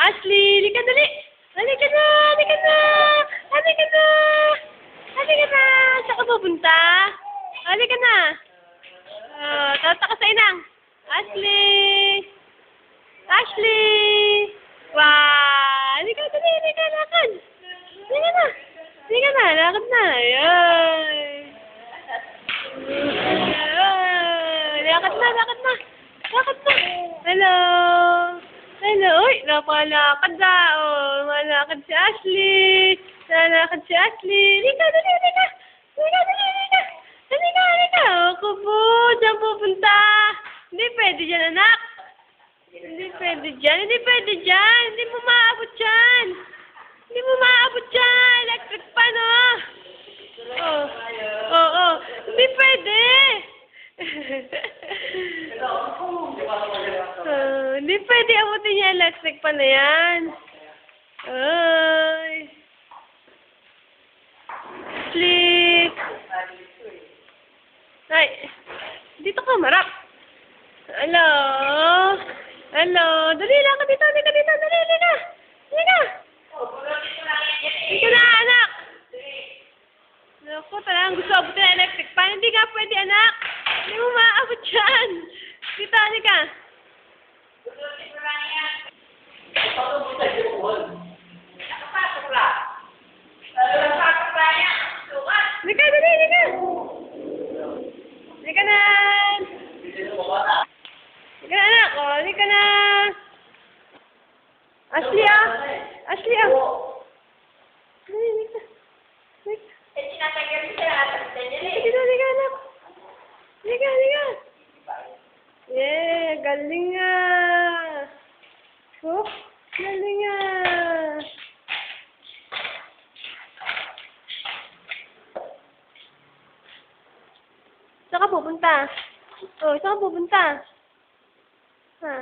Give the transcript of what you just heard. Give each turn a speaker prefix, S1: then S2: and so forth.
S1: Ashley, halika dali. Halika na, halika na. Halika na. Halika na. Saan ka pupunta? Halika na. Tata ka sa inang. Ashley. Ashley. Wow. Halika dali, halika, lakad. Halika na. Halika na, lakad na. Ayan. Lakad na, lakad na. Lakad na. Hello. Hello. Uy, napalakad na. Oh, malakad si Ashley. Nalakad si Ashley. Halika, dali, halika. Halika, dali, halika. Halika, halika. Ako po, dyan pupunta. Hindi pwede dyan, anak. Hindi pwede dyan. Hindi pwede dyan. Hindi mo maaabot dyan. Hindi mo maaabot dyan. Electric pan, oh. Oh. Oh, oh. Hindi pwede. Hindi pwede abutin niya electric pan na yan. Ay. Sleep. Ay. Dito ka marap. Hello. Hello. Dali lang ka dito. Dali ka dito. Dali. Dali ka. Dali ka. Dito na, anak. Naku, talagang gusto abutin ang electric pan. Hindi nga pwede, anak. Hindi mo maaabot dyan. Dito, halika. Halika, dali, halika. Halika na. Halika na, anak. O, halika na. Ashley, ah. Ashley, ah. Halika. Halika. Halika, halika, anak. Halika, halika. Yeah, galing nga. Oh, galing nga. Saan ka pupunta? Oh, saan ka pupunta? Ha?